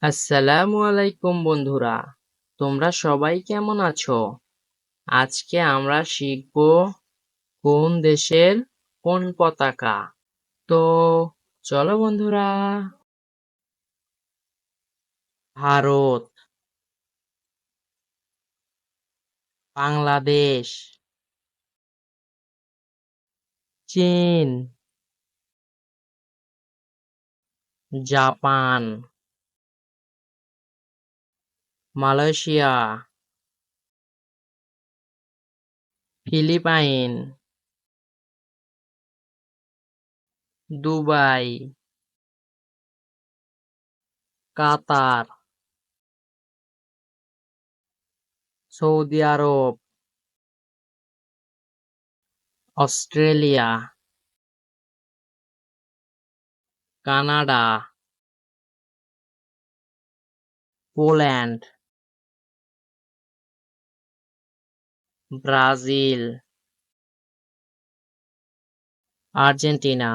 আসসালামু আলাইকুম বন্ধুরা, তোমরা সবাই কেমন আছো? আজকে আমরা শিখব কোন দেশের কোন পতাকা। তো চলো বন্ধুরা। ভারত, বাংলাদেশ, চীন, Japan, Malaysia, Philippine, Dubai, Qatar, Saudi Arab, Australia, Canada, Poland, Brazil, Argentina,